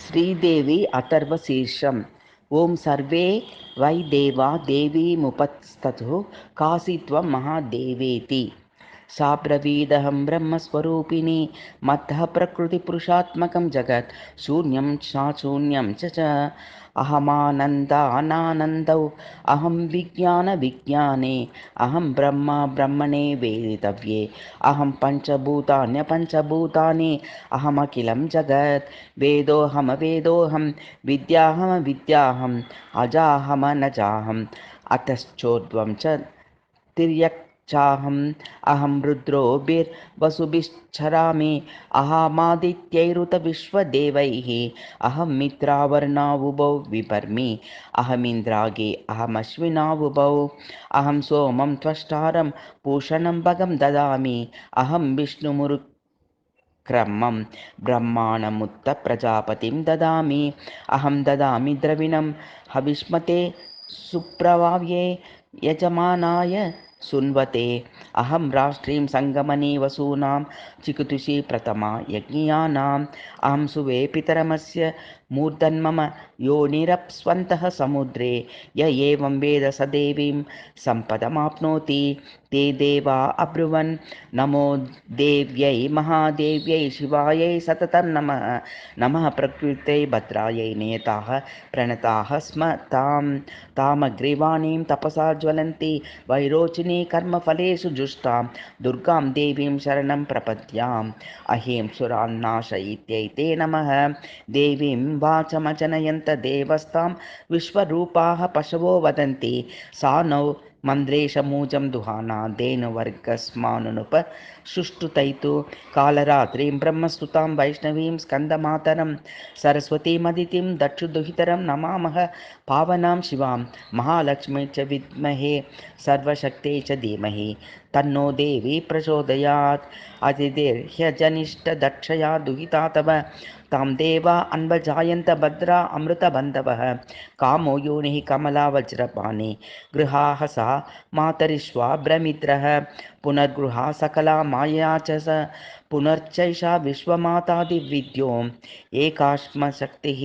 श्रीदेवी अथर्वशीर्षम्। ओं सर्वे वै देवा देवीमुपस्ततु काशीत्वं महादेवेति। सा ब्रवीदहं ब्रह्मस्वरूपिणी मत्तः प्रकृतिपुरुषात्मकं जगत् शून्यं शाशून्यं च अहमानन्दानानन्दौ अहं विज्ञानविज्ञाने अहं ब्रह्मा ब्रह्मणे वेदितव्ये अहं पञ्चभूतान्यपञ्चभूतानि अहमखिलं जगत् वेदोऽहं विद्याहम् अजाहमनजाहम् अतश्चोर्ध्वं च तिर्यक् चाहम् अहं रुद्रोभिर्वसुभिश्चरामि अहमादित्यैरुतविश्वदेवैः अहं मित्रावर्णावुभौ विपर्मि अहमिन्द्रागे अहमश्विनावुभौ अहं सोमं त्वष्टारं पूषणं भगं ददामि अहं विष्णुमुरुक्रमं ब्रह्माणमुत्तप्रजापतिं ददामि अहं ददामि द्रविणं हविष्मते सुप्रवाव्ये यजमानाय सुन्वते अहं राष्ट्रीं सङ्गमनी वसूनां चिकुतुषी प्रथमा यज्ञियानाम् अहं सुवे पितरमस्य मूर्धन्मम योनिरप्स्वन्तः समुद्रे य एवं वेद स देवीं सम्पदमाप्नोति ते देवा अब्रुवन् नमो देव्यै महादेव्यै शिवायै सततं नमः नमः प्रकृत्यै भद्रायै नियताः प्रणताः स्म तामग्रीवाणीं तपसा ज्वलन्ति वैरोचिनी कर्मफलेषु जुष्टां दुर्गां देवीं शरणं प्रपद्याम् अहें सुरान्नाशयित्यै ते नमः देवीं वाचमजनयन्त देवस्तां विश्वरूपाः पशवो वदन्ति सा नौ मन्द्रेशमूजं दुहाना धेनुवर्गस्मानुनुप सुष्ठुतैतु कालरात्रिं ब्रह्मस्तुतां वैष्णवीं स्कन्दमातरं सरस्वतीमदितिं दक्षुदुहितरं नमामः पावनां शिवां महालक्ष्मी च विद्महे सर्वशक्ते च धीमहि तन्नो देवी प्रचोदयात् अतिथिर्ह्यजनिष्ठदक्षया दुहिता तव तां देवा अन्वजायन्त भद्रा अमृतबन्धवः कामो योनिः कमला वज्रपाणि गृहाः सा मातरिश्वा भ्रमित्रः पुनर्गृहा सकला माया च स पुनर्चैषा विश्वमातादिविद्योम् एकाश्मशक्तिः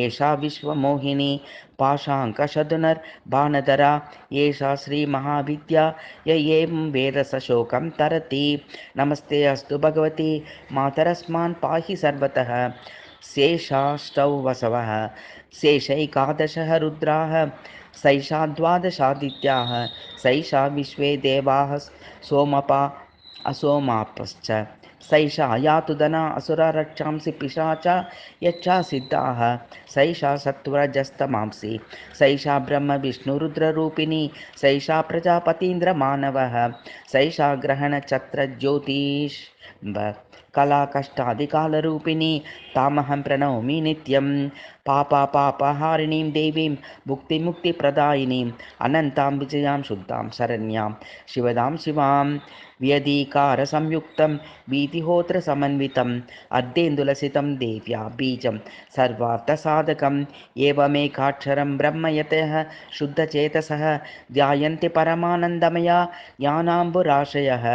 एषा विश्वमोहिनी पाशाङ्कशधुनर्बाणधरा एषा श्रीमहाविद्या य एवं वेदसशोकं तरति नमस्ते अस्तु भगवती मातरस्मान् पाहि सर्वतः शेषाष्टौ वसवः शेषैकादशः रुद्राः सैषा द्वादशादित्याः सैषा विश्वे देवाः सोमपा असोमापश्च सैषा यातु धना असुरा रक्षांसि पिशाचा यच्छा सिद्धाः सैषा सत्वरजस्तमांसि सैषा ब्रह्म विष्णुरुद्ररूपिणी सैषा प्रजापतीन्द्रमानवः सैषा ग्रहणचत्रज्योतिष कलाकष्टादिकालरूपिणी तामहं प्रणौमि नित्यं पापहारिणीं देवीं भुक्तिमुक्तिप्रदायिनीम् अनन्तां विजयां शुद्धां शरण्यां शिवदां शिवां व्यधिकारसंयुक्तं वीतिहोत्रसमन्वितम् अर्धेन्दुलसितं देव्या बीजं सर्वार्थसाधकम् एवमेकाक्षरं ब्रह्म यतः शुद्धचेतसः ध्यायन्ति परमानन्दमया ज्ञानाम्बुराशयः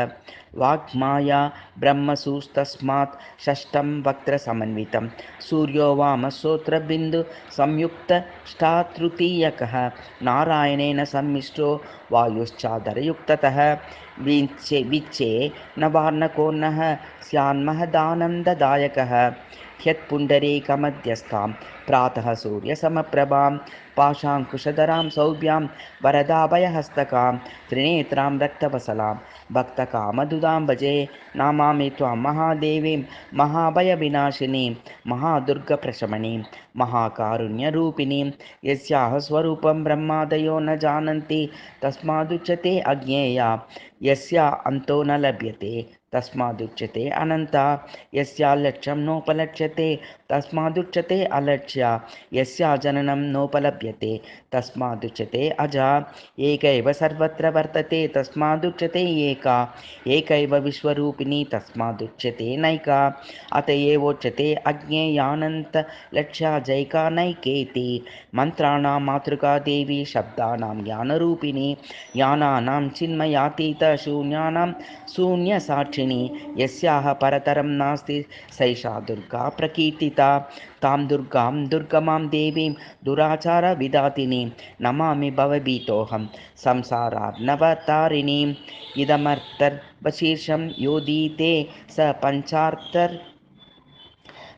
वाग्माया ब्रह्मसूस्तस्मात् षष्ठं वक्त्रसमन्वितं सूर्यो वामश्रोत्रबिन्दु संयुक्तष्टातृतीयकः नारायणेन सम्मिश्रो वायुश्चादरयुक्ततः विच्चे नवार्णकोन्नः स्यान्महदानन्ददायकः ह्यत्पुण्डरीकमध्यस्थां प्रातः सूर्यसमप्रभां पाशाङ्कुशधरां सौभ्यां वरदाभयहस्तकां त्रिनेत्रां रक्तवसलां भक्तकामदुदां भजे नामामि त्वां महादेवीं महाभयविनाशिनीं महादुर्गप्रशमनीं महाकारुण्यरूपिणीं यस्याः स्वरूपं ब्रह्मादयो न जानन्ति तस्मादुच्यते अज्ञेया यस्या अन्तो न लभ्यते तस्मादुच्यते अनन्ता यस्या लक्ष्यं नोपलक्ष्यते तस्मादुच्यते अलक्ष्या यस्या जननं नोपलभ्यते तस्मादुच्यते अजा एकैव सर्वत्र वर्तते तस्मादुच्यते एका एकैव विश्वरूपिणी तस्मादुच्यते नैका अत एवोच्यते अज्ञेयानन्तलक्ष्या जैका नैकेति मन्त्राणां मातृका देवी शब्दानां ज्ञानरूपिणी ज्ञानानां चिन्मयातीत शून्यानां शून्यसाक्षिणी तारिणी यस्याः परतरं नास्ति सैषा दुर्गा प्रकीर्तिता। तां दुर्गां दुर्गमां देवीं दुराचारविधातिनीं नमामि भवभीतोऽहं संसारार्णवतारिणीम्। इदमर्थर्वशीर्षं योदीते स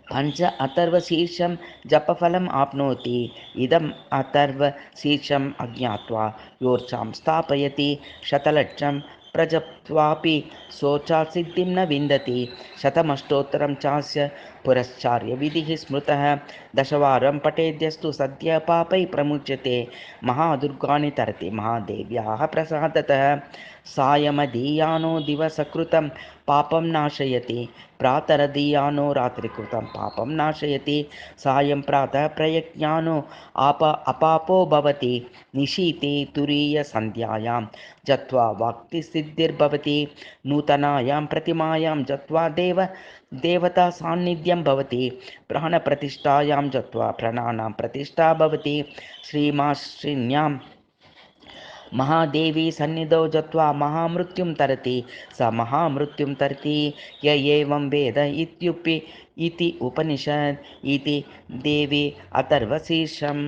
पंच अथर्वशीर्षं जपफलम् आप्नोति। इदम् अथर्वशीर्षम् अज्ञात्वा योर्चां स्थापयति शतलक्षं प्रजप्त्वापि सोचासिद्धिं न विन्दति। शतमष्टोत्तरं चास्य पुरश्चार्यविधिः स्मृतः दशवारं पठेद्यस्तु सद्य पापै प्रमुच्यते। महादुर्गाणि तरति महादेव्याः प्रसादतः सायमदीयानो दिवसकृतं पापं नाशयति प्रातरदीयानो रात्रिकृतं पापं नाशयति। सायं प्रातः प्रयज्ञानो अपापो भवति। निशीते तुरीयसन्ध्यायां जत्वा भक्तिसिद्धिर्भवति। नूतनायां प्रतिमायां जत्वा देवता सान्निध्यं भवति। प्राणप्रतिष्ठायां जत्वा प्राणानां प्रतिष्ठा भवति। श्रीमाश्रिण्यां महादेवी सन्निधौ जत्वा महामृत्युं तरति स महामृत्युं तरति य एवं वेद इति उपनिषद इति देवी अथर्वशीर्षम्।